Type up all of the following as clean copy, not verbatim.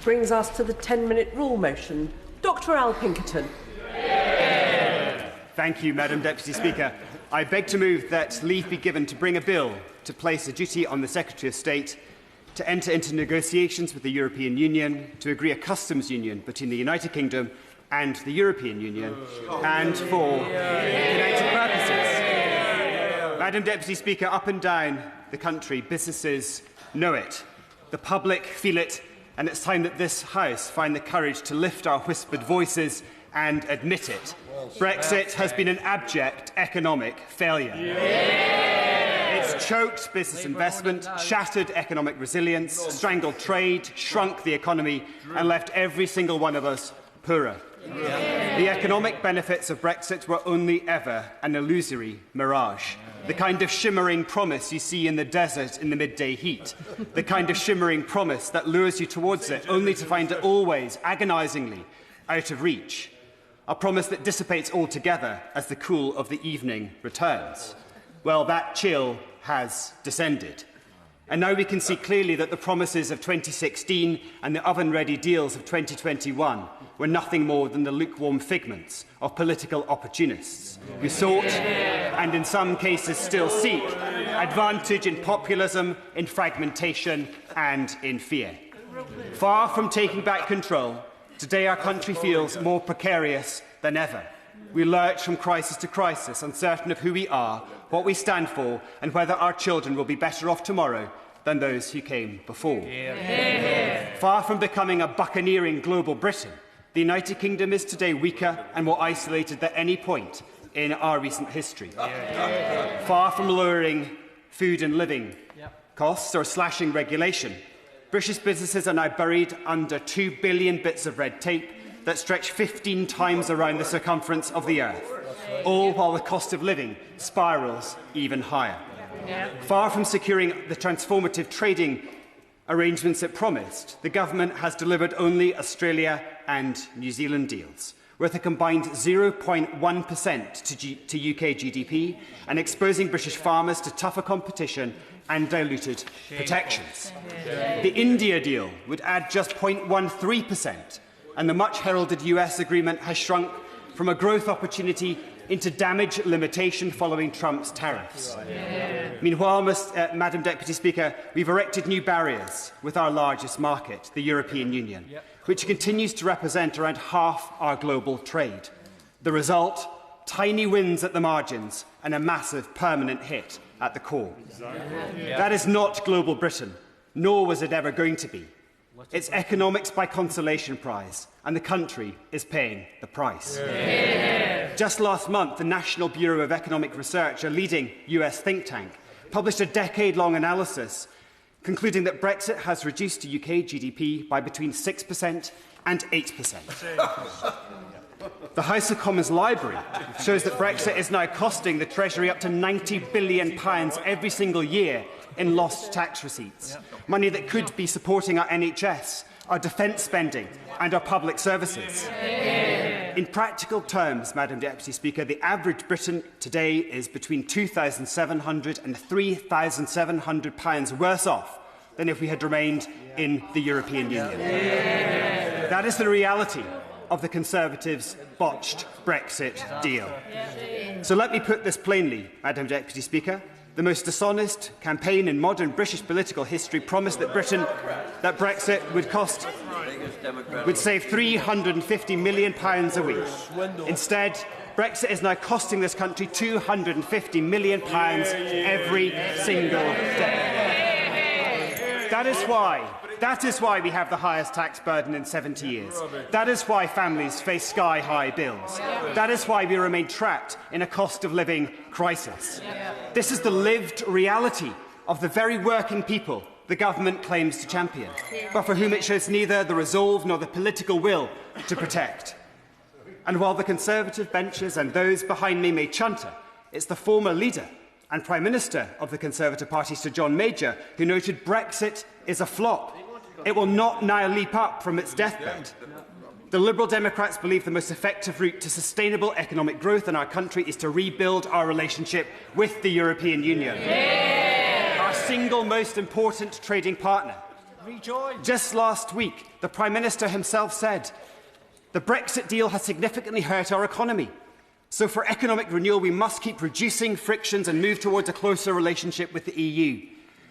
brings us to the 10-minute rule motion. Dr Al Pinkerton. Thank you, Madam Deputy Speaker. I beg to move that leave be given to bring a bill to place a duty on the Secretary of State to enter into negotiations with the European Union to agree a customs union between the United Kingdom and the European Union, and for united purposes. Madam Deputy Speaker, up and down the country, businesses know it. The public feel it, and it's time that this House find the courage to lift our whispered voices and admit it. Brexit has been an abject economic failure. It's choked business investment, shattered economic resilience, strangled trade, shrunk the economy, and left every single one of us poorer. The economic benefits of Brexit were only ever an illusory mirage. The kind of shimmering promise you see in the desert in the midday heat. The kind of shimmering promise that lures you towards it, only to find it always, agonisingly, out of reach. A promise that dissipates altogether as the cool of the evening returns. Well, that chill has descended. And now we can see clearly that the promises of 2016 and the oven-ready deals of 2021 were nothing more than the lukewarm figments of political opportunists who sought, and in some cases still seek, advantage in populism, in fragmentation and in fear. Far from taking back control, today our country feels more precarious than ever. We lurch from crisis to crisis, uncertain of who we are, what we stand for, and whether our children will be better off tomorrow than those who came before. Far from becoming a buccaneering global Britain, the United Kingdom is today weaker and more isolated than any point in our recent history. Far from lowering food and living costs or slashing regulation, British businesses are now buried under 2 billion bits of red tape that stretch 15 times around the circumference of the earth, all while the cost of living spirals even higher. Far from securing the transformative trading arrangements it promised, the government has delivered only Australia and New Zealand deals, worth a combined 0.1% to UK GDP, and exposing British farmers to tougher competition and diluted protections. The India deal would add just 0.13%, and the much-heralded US agreement has shrunk from a growth opportunity into damage limitation following Trump's tariffs. Meanwhile, Madam Deputy Speaker, we've erected new barriers with our largest market, the European Union, which continues to represent around half our global trade. The result? Tiny wins at the margins and a massive permanent hit at the core. That is not global Britain, nor was it ever going to be. It's economics by consolation prize, and the country is paying the price. Just last month, the National Bureau of Economic Research, a leading US think tank, published a decade-long analysis concluding that Brexit has reduced UK GDP by between 6% and 8%. The House of Commons Library shows that Brexit is now costing the Treasury up to £90 billion every single year in lost tax receipts, money that could be supporting our NHS, our defence spending and our public services. In practical terms, Madam Deputy Speaker, the average Briton today is between £2,700 and £3,700 worse off than if we had remained in the European Union. That is the reality of the Conservatives' botched Brexit deal. So let me put this plainly, Madam Deputy Speaker. The most dishonest campaign in modern British political history promised that Brexit would save £350 million a week. Instead, Brexit is now costing this country £250 million every single day. That is why we have the highest tax burden in 70 years. That is why families face sky-high bills. That is why we remain trapped in a cost-of-living crisis. This is the lived reality of the very working people the government claims to champion, but for whom it shows neither the resolve nor the political will to protect. And while the Conservative benches and those behind me may chunter, it's the former leader and Prime Minister of the Conservative Party, Sir John Major, who noted Brexit is a flop. It will not now leap up from its deathbed. The Liberal Democrats believe the most effective route to sustainable economic growth in our country is to rebuild our relationship with the European Union. Our single most important trading partner, Rejoin. Just last week, the Prime Minister himself said, the Brexit deal has significantly hurt our economy. So for economic renewal, we must keep reducing frictions and move towards a closer relationship with the EU.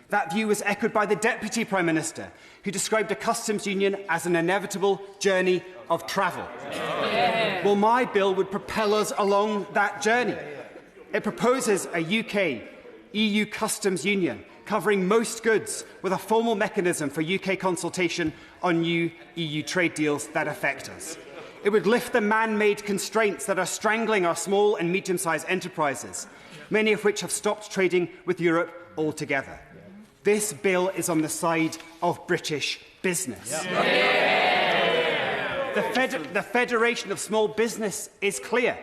That view was echoed by the Deputy Prime Minister, who described a customs union as an inevitable journey of travel. Yeah. Well, my bill would propel us along that journey. It proposes a UK-EU customs union covering most goods with a formal mechanism for UK consultation on new EU trade deals that affect us. It would lift the man-made constraints that are strangling our small and medium-sized enterprises, many of which have stopped trading with Europe altogether. This bill is on the side of British business. The Federation of Small Business is clear.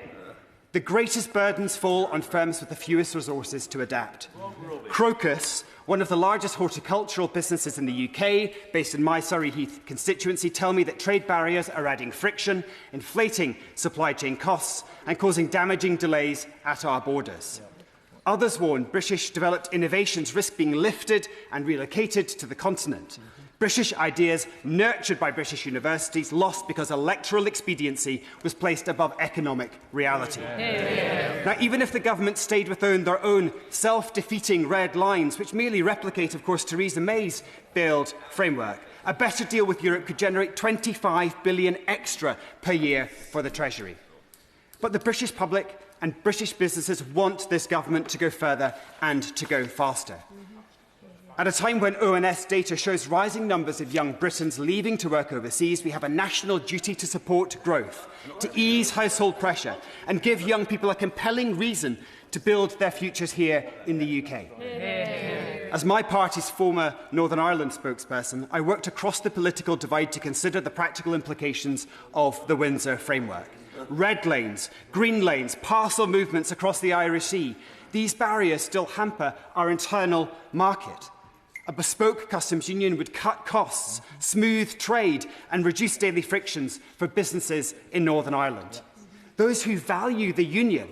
The greatest burdens fall on firms with the fewest resources to adapt. Crocus, one of the largest horticultural businesses in the UK, based in my Surrey Heath constituency, tell me that trade barriers are adding friction, inflating supply chain costs and causing damaging delays at our borders. Others warn British-developed innovations risk being lifted and relocated to the continent. British ideas, nurtured by British universities, lost because electoral expediency was placed above economic reality. Now, even if the government stayed within their own self-defeating red lines, which merely replicate, of course, Theresa May's failed framework, a better deal with Europe could generate £25 billion extra per year for the Treasury. But the British public and British businesses want this government to go further and to go faster. At a time when ONS data shows rising numbers of young Britons leaving to work overseas, we have a national duty to support growth, to ease household pressure and give young people a compelling reason to build their futures here in the UK. As my party's former Northern Ireland spokesperson, I worked across the political divide to consider the practical implications of the Windsor framework. Red lanes, green lanes, parcel movements across the Irish Sea. These barriers still hamper our internal market. A bespoke customs union would cut costs, smooth trade and reduce daily frictions for businesses in Northern Ireland. Those who value the union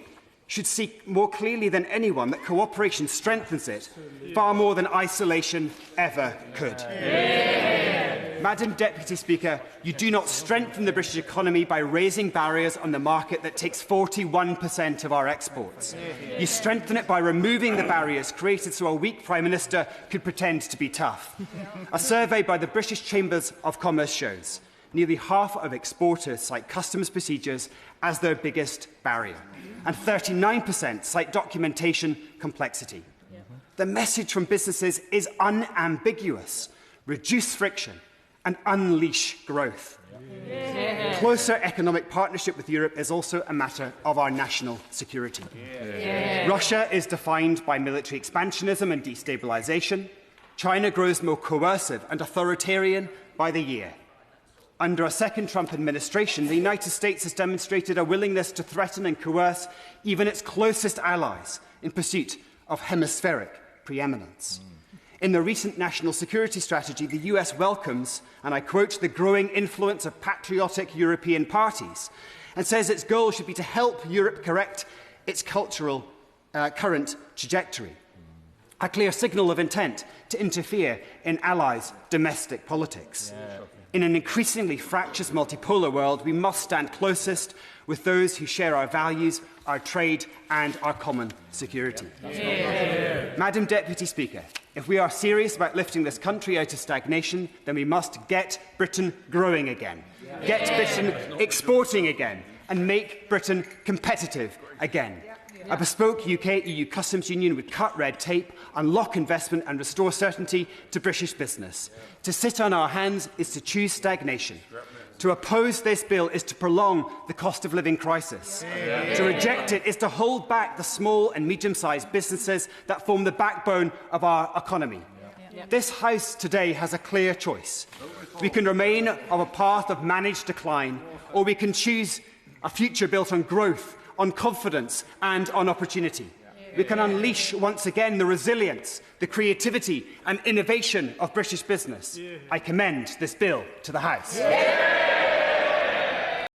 should see more clearly than anyone that cooperation strengthens it far more than isolation ever could. Madam Deputy Speaker, you do not strengthen the British economy by raising barriers on the market that takes 41% of our exports. You strengthen it by removing the barriers created so a weak Prime Minister could pretend to be tough. A survey by the British Chambers of Commerce shows nearly half of exporters cite customs procedures as their biggest barrier, and 39% cite documentation complexity. The message from businesses is unambiguous. Reduce friction and unleash growth. Closer economic partnership with Europe is also a matter of our national security. Russia is defined by military expansionism and destabilisation. China grows more coercive and authoritarian by the year. Under a second Trump administration, the United States has demonstrated a willingness to threaten and coerce even its closest allies in pursuit of hemispheric preeminence. In the recent national security strategy, the US welcomes, and I quote, the growing influence of patriotic European parties, and says its goal should be to help Europe correct its cultural current trajectory. A clear signal of intent to interfere in allies' domestic politics. In an increasingly fractious multipolar world, we must stand closest with those who share our values, our trade and our common security. Madam Deputy Speaker, if we are serious about lifting this country out of stagnation, then we must get Britain growing again, get Britain exporting again and make Britain competitive again. A bespoke UK-EU customs union would cut red tape, unlock investment and restore certainty to British business. To sit on our hands is to choose stagnation. To oppose this bill is to prolong the cost of living crisis. To reject it is to hold back the small and medium-sized businesses that form the backbone of our economy. This House today has a clear choice. We can remain on a path of managed decline, or we can choose a future built on growth, on confidence and on opportunity. We can unleash once again the resilience, the creativity and innovation of British business. I commend this bill to the House.